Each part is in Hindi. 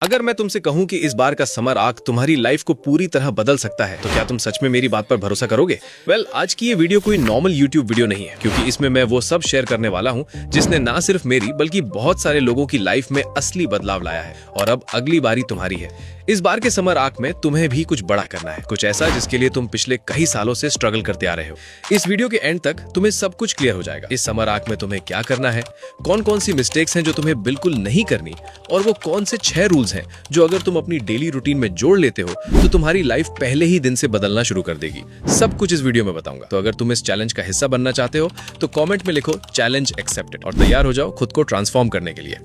अगर मैं तुमसे कहूं कि इस बार का समर आर्क तुम्हारी लाइफ को पूरी तरह बदल सकता है तो क्या तुम सच में मेरी बात पर भरोसा करोगे? आज की ये वीडियो कोई नॉर्मल यूट्यूब वीडियो नहीं है, क्योंकि इसमें मैं वो सब शेयर करने वाला हूं जिसने ना सिर्फ मेरी बल्कि बहुत सारे लोगों की लाइफ में असली बदलाव लाया है। और अब अगली बारी तुम्हारी है। इस बार के समर आर्क में तुम्हें भी कुछ बड़ा करना है, कुछ ऐसा जिसके लिए तुम पिछले कई सालों से स्ट्रगल करते आ रहे हो। इस वीडियो के एंड तक तुम्हें सब कुछ क्लियर हो जाएगा। इस समर आर्क में तुम्हें क्या करना है, कौन कौन सी मिस्टेक्स हैं जो तुम्हें बिल्कुल नहीं करनी, और वो कौन से 6 रूल्स हैं जो अगर तुम अपनी डेली रूटीन में जोड़ लेते हो तो तुम्हारी लाइफ पहले ही दिन से बदलना शुरू कर देगी। सब कुछ इस वीडियो में बताऊंगा। तो अगर तुम इस चैलेंज का हिस्सा बनना चाहते हो तो कमेंट में लिखो चैलेंज एक्सेप्टेड और तैयार हो जाओ खुद को ट्रांसफॉर्म करने के लिए।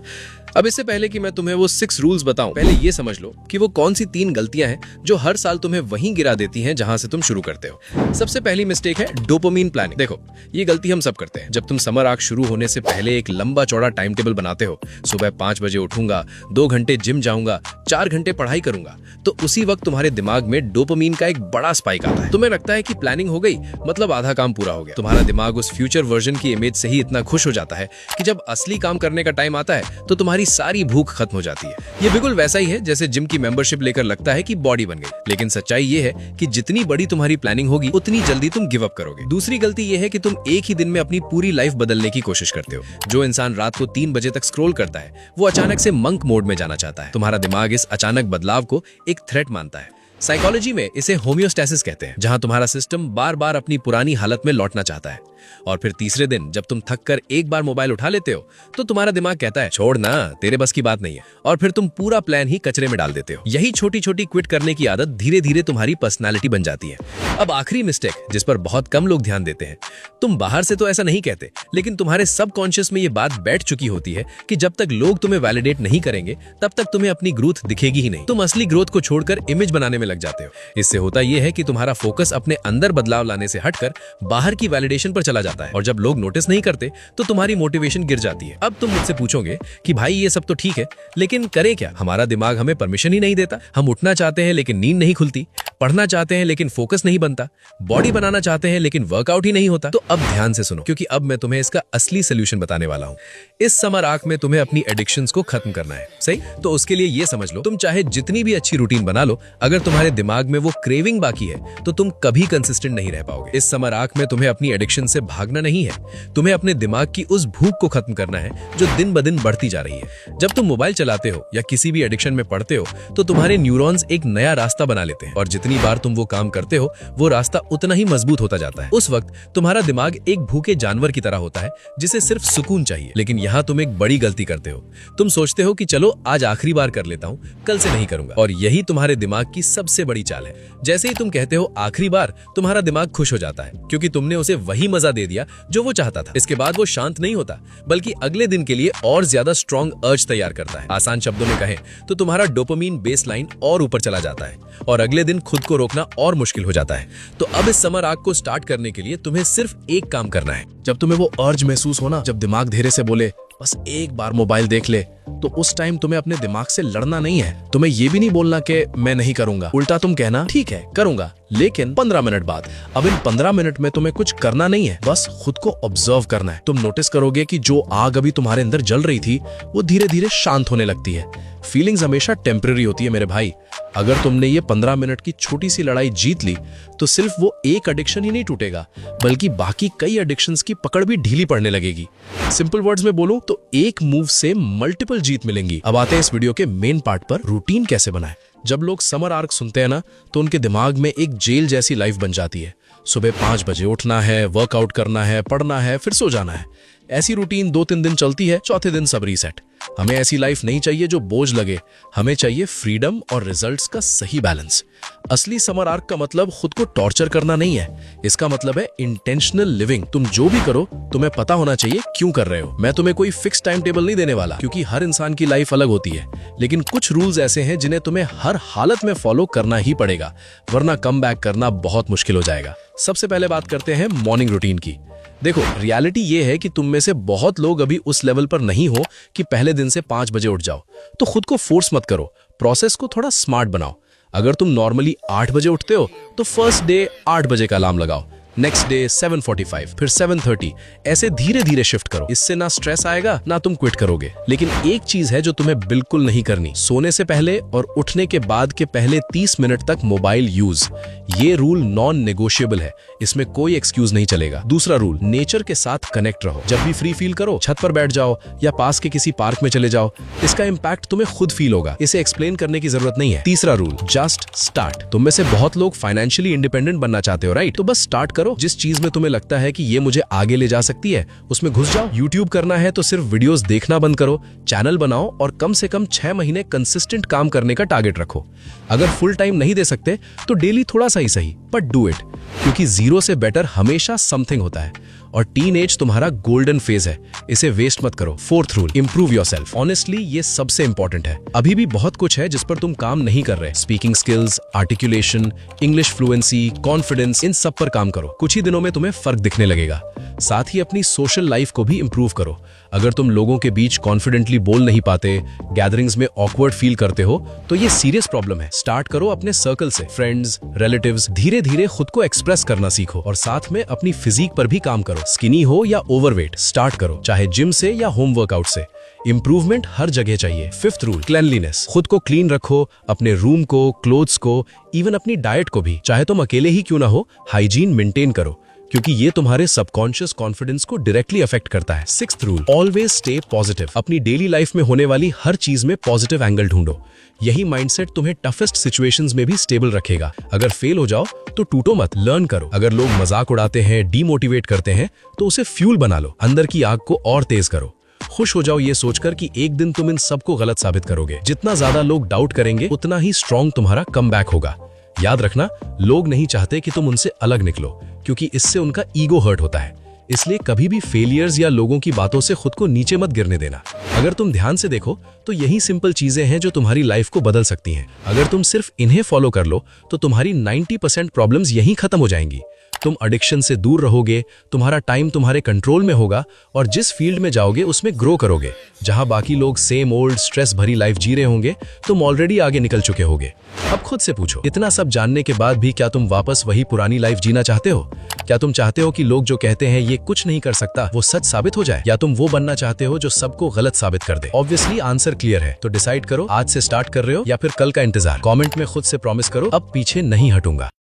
अब इससे पहले कि मैं तुम्हें वो 6 रूल्स बताऊं, पहले ये समझ लो कि वो कौन सी 3 गलतियां हैं जो हर साल तुम्हें वहीं गिरा देती हैं जहां से तुम शुरू करते हो। सबसे पहली मिस्टेक है डोपामिन प्लानिंग। देखो, ये गलती हम सब करते हैं। जब तुम समर आर्क शुरू होने से पहले एक लंबा चौड़ा टाइम टेबल बनाते हो, सुबह 5 बजे उठूंगा, 2 घंटे जिम जाऊंगा, 4 घंटे पढ़ाई करूंगा, तो उसी वक्त तुम्हारे दिमाग में डोपामिन का एक बड़ा स्पाइक आता है। तुम्हें लगता है कि प्लानिंग हो गई, मतलब आधा काम पूरा हो गया। तुम्हारा दिमाग उस फ्यूचर वर्जन की इमेज से ही इतना खुश हो जाता है कि जब असली काम करने का टाइम आता है तो तुम्हारी सारी भूख खत्म हो जाती है। ये बिल्कुल वैसा ही है जैसे जिम की मेंबरशिप लेकर लगता है कि बॉडी बन गई, लेकिन सच्चाई ये है कि जितनी बड़ी तुम्हारी प्लानिंग होगी उतनी जल्दी तुम गिव अप करोगे। दूसरी गलती ये है कि तुम एक ही दिन में अपनी पूरी लाइफ बदलने की कोशिश करते हो। जो इंसान रात को 3 बजे तक स्क्रॉल करता है वो अचानक से मंक मोड में जाना चाहता है। तुम्हारा दिमाग इस अचानक बदलाव को एक थ्रेट मानता है। साइकोलॉजी में इसे होमियोस्टेसिस कहते हैं, जहां तुम्हारा सिस्टम बार बार अपनी पुरानी हालत में लौटना चाहता है। और फिर तीसरे दिन जब तुम थक कर एक बार मोबाइल उठा लेते हो तो तुम्हारा दिमाग कहता है छोड़ ना, तेरे बस की बात नहीं है, और फिर तुम पूरा प्लान ही कचरे में डाल देते हो। यही छोटी छोटी क्विट करने की आदत धीरे धीरे तुम्हारी पर्सनालिटी बन जाती है। अब आखिरी मिस्टेक जिस पर बहुत कम लोग ध्यान देते हैं, तुम बाहर से तो ऐसा नहीं कहते, लेकिन तुम्हारे सबकॉन्शियस में ये बात बैठ चुकी होती है कि जब तक लोग तुम्हें वैलिडेट नहीं करेंगे तब तक तुम्हें अपनी ग्रोथ दिखेगी ही नहीं। तुम असली ग्रोथ को छोड़कर इमेज बनाने में लग जाते हो। इससे होता यह है कि तुम्हारा फोकस अपने अंदर बदलाव लाने से हटकर बाहर की वैलिडेशन पर चला जाता है, और जब लोग नोटिस नहीं करते तो तुम्हारी मोटिवेशन गिर जाती है। अब तुम मुझसे पूछोगे कि भाई ये सब तो ठीक है, लेकिन करें क्या? हमारा दिमाग हमें परमिशन ही नहीं देता। हम उठना चाहते हैं लेकिन नींद नहीं खुलती, पढ़ना चाहते हैं लेकिन फोकस नहीं बनता, बॉडी बनाना चाहते हैं लेकिन वर्कआउट ही नहीं होता। तो अब ध्यान से सुनो, क्योंकि अब मैं तुम्हें इसका असली सोल्यूशन बताने वाला हूं। इस समर आर्क में तुम्हें अपनी एडिक्शंस को खत्म करना है, सही? तो उसके लिए ये समझ लो, तुम चाहे जितनी भी अच्छी रूटीन बना लो, अगर तुम्हारे दिमाग में वो क्रेविंग बाकी है तो तुम कभी कंसिस्टेंट नहीं रह पाओगे। इस समर आर्क में तुम्हें अपनी एडिक्शन से भागना नहीं है, तुम्हें अपने दिमाग की उस भूख को खत्म करना है जो दिन ब दिन बढ़ती जा रही है। जब तुम मोबाइल चलाते हो या किसी भी एडिक्शन में पड़ते हो तो तुम्हारे न्यूरॉन्स एक नया रास्ता बना लेते हैं, और जितनी बार तुम वो काम करते हो वो रास्ता उतना ही मजबूत होता जाता है। उस वक्त तुम्हारा दिमाग एक भूखे जानवर की तरह होता है जिसे सिर्फ सुकून चाहिए। लेकिन यहाँ तुम एक बड़ी गलती करते हो। तुम सोचते हो कि चलो आज आखिरी बार कर लेता हूँ, कल से नहीं करूंगा। और यही तुम्हारे दिमाग की सबसे बड़ी चाल है। जैसे ही तुम कहते हो आखिरी बार, तुम्हारा दिमाग खुश हो जाता है, क्योंकि तुमने उसे वही मजा दे दिया जो वो चाहता था। इसके बाद वो शांत नहीं होता, बल्कि अगले दिन के लिए और ज्यादा स्ट्रॉन्ग अर्ज तैयार करता है। आसान शब्दों में कहें तो तुम्हारा डोपामिन बेसलाइन और ऊपर चला जाता है, और अगले दिन खुद को रोकना और मुश्किल हो जाता है। तो अब इस समर आर्क को स्टार्ट करने के लिए तुम्हें सिर्फ एक काम करना है। जब तुम्हें वो अर्ज महसूस हो ना, जब दिमाग धीरे से बोले बस एक बार मोबाइल देख ले, तो उस टाइम तुम्हें अपने दिमाग से लड़ना नहीं है। तुम्हें ये भी नहीं बोलना कि मैं नहीं करूंगा, उल्टा तुम कहना ठीक है करूंगा, लेकिन 15 मिनट बाद। अब इन 15 मिनट में तुम्हें कुछ करना नहीं है, बस खुद को ऑब्जर्व करना है। तुम नोटिस करोगे कि जो आग अभी तुम्हारे अंदर जल रही थी वो धीरे धीरे शांत होने लगती है। फीलिंग्स हमेशा टेम्पररी होती है मेरे भाई। अगर तुमने ये 15 मिनट की छोटी सी लड़ाई जीत ली तो सिर्फ वो एक एडिक्शन ही नहीं टूटेगा, बल्कि बाकी कई एडिक्शंस की पकड़ भी ढीली पड़ने लगेगी। सिंपल वर्ड्स में बोलूं तो एक मूव से मल्टीपल जीत मिलेंगी। अब आते हैं इस वीडियो के मेन पार्ट पर, रूटीन कैसे बनाएं। जब लोग समर आर्क सुनते हैं ना, तो उनके दिमाग में एक जेल जैसी लाइफ बन जाती है। सुबह 5 बजे उठना है, वर्कआउट करना है, पढ़ना है, फिर सो जाना है। ऐसी रूटीन 2-3 दिन चलती है, चौथे दिन सब रीसेट। हमें ऐसी लाइफ नहीं चाहिए जो बोझ लगे, हमें चाहिए फ्रीडम और रिजल्ट्स का सही बैलेंस। असली समर आर्क का मतलब खुद को टॉर्चर करना नहीं है, इसका मतलब है इंटेंशनल लिविंग। तुम जो भी करो तुम्हें पता होना चाहिए क्यों कर रहे हो। मैं तुम्हें कोई फिक्स टाइम टेबल नहीं देने वाला, क्योंकि हर इंसान की लाइफ अलग होती है, लेकिन कुछ रूल्स ऐसे हैं जिन्हें तुम्हें हर हालत में फॉलो करना ही पड़ेगा, वरना कम बैक करना बहुत मुश्किल हो जाएगा। सबसे पहले बात करते हैं मॉर्निंग रूटीन की। देखो, रियलिटी ये है कि तुम में से बहुत लोग अभी उस लेवल पर नहीं हो कि पहले दिन से 5 बजे उठ जाओ। तो खुद को फोर्स मत करो, प्रोसेस को थोड़ा स्मार्ट बनाओ। अगर तुम नॉर्मली 8 बजे उठते हो तो फर्स्ट डे 8 बजे का अलार्म लगाओ, नेक्स्ट डे 7:45, फिर 7:30, ऐसे धीरे धीरे शिफ्ट करो। इससे ना स्ट्रेस आएगा ना तुम क्विट करोगे। लेकिन एक चीज है जो तुम्हें बिल्कुल नहीं करनी, सोने से पहले और उठने के बाद के पहले 30 मिनट तक मोबाइल यूज। ये रूल नॉन नेगोशिएबल है, इसमें कोई एक्सक्यूज नहीं चलेगा। दूसरा रूल, नेचर के साथ कनेक्ट रहो। जब भी फ्री फील करो, छत पर बैठ जाओ या पास के किसी पार्क में चले जाओ। इसका इंपैक्ट तुम्हें खुद फील होगा, इसे एक्सप्लेन करने की जरूरत नहीं है। तीसरा रूल, जस्ट स्टार्ट। तुम में से बहुत लोग फाइनेंशियली इंडिपेंडेंट बनना चाहते हो, राइट? तो बस स्टार्ट करो। जिस चीज में तुम्हें लगता है कि ये मुझे आगे ले जा सकती है, उसमें घुस जाओ। यूट्यूब करना है तो सिर्फ वीडियोस देखना बंद करो, चैनल बनाओ और कम से कम 6 महीने कंसिस्टेंट काम करने का टारगेट रखो। अगर फुल टाइम नहीं दे सकते तो डेली थोड़ा सा ही सही, बट डू इट, क्योंकि जीरो से बेटर हमेशा समथिंग होता है। और टीनेज तुम्हारा गोल्डन फेज है, इसे वेस्ट मत करो। Fourth rule, improve yourself. Honestly ये सबसे इंपॉर्टेंट है। अभी भी बहुत कुछ है जिस पर तुम काम नहीं कर रहे। Speaking skills, articulation, English fluency, confidence, इन सब पर काम करो। कुछ ही दिनों में तुम्हें फर्क दिखने लगेगा। साथ ही अपनी सोशल लाइफ को भी इंप्रूव करो। अगर तुम लोगों के बीच कॉन्फिडेंटली बोल नहीं पाते, गैदरिंग्स में ऑकवर्ड फील करते हो, तो ये सीरियस प्रॉब्लम है। स्टार्ट करो अपने सर्कल से, फ्रेंड्स, रिलेटिव्स। धीरे धीरे खुद को एक्सप्रेस करना सीखो और साथ में अपनी फिजिक पर भी काम करो। स्किनी हो या ओवरवेट, स्टार्ट करो, चाहे जिम से या होम वर्कआउट से। इंप्रूवमेंट हर जगह चाहिए। Fifth rule, cleanliness. खुद को क्लीन रखो, अपने रूम को, क्लोथ्स को, इवन अपनी डाइट को भी। चाहे तुम अकेले ही क्यों ना हो, हाइजीन मेंटेन करो, क्योंकि ये तुम्हारे सबकॉन्शियस कॉन्फिडेंस को डायरेक्टली अफेक्ट करता है। Sixth rule, always stay positive. अपनी डेली लाइफ में होने वाली हर चीज में पॉजिटिव एंगल ढूंढो। यही माइंडसेट तुम्हें टफेस्ट सिचुएशंस में भी स्टेबल रखेगा। अगर फेल हो जाओ तो टूटो मत, लर्न करो। अगर लोग मजाक उड़ाते हैं, डीमोटिवेट करते हैं, तो उसे फ्यूल बना लो, अंदर की आग को और तेज करो। खुश हो जाओ ये सोचकर कि एक दिन तुम इन सबको गलत साबित करोगे। जितना ज्यादा लोग डाउट करेंगे, उतना ही स्ट्रांग तुम्हारा कमबैक होगा। याद रखना, लोग नहीं चाहते कि तुम उनसे अलग निकलो, क्योंकि इससे उनका ईगो हर्ट होता है। इसलिए कभी भी फेलियर्स या लोगों की बातों से खुद को नीचे मत गिरने देना। अगर तुम ध्यान से देखो तो यही सिंपल चीजें हैं जो तुम्हारी लाइफ को बदल सकती हैं। अगर तुम सिर्फ इन्हें फॉलो कर लो तो तुम्हारी 90% प्रॉब्लम्स यहीं खत्म हो जाएंगी। तुम एडिक्शन से दूर रहोगे, तुम्हारा टाइम तुम्हारे कंट्रोल में होगा और जिस फील्ड में जाओगे उसमें ग्रो करोगे। जहां बाकी लोग सेम ओल्ड स्ट्रेस भरी लाइफ जी रहे होंगे, तुम ऑलरेडी आगे निकल चुके होगे। अब खुद से पूछो, इतना सब जानने के बाद भी क्या तुम वापस वही पुरानी लाइफ जीना चाहते हो? क्या तुम चाहते हो कि लोग जो कहते हैं ये कुछ नहीं कर सकता वो सच साबित हो जाए, या तुम वो बनना चाहते हो जो सबको गलत साबित कर दे? ऑब्वियसली आंसर क्लियर है, तो डिसाइड करो, आज से स्टार्ट कर रहे हो या फिर कल का इंतजार। कमेंट में खुद से प्रॉमिस करो, अब पीछे नहीं हटूंगा।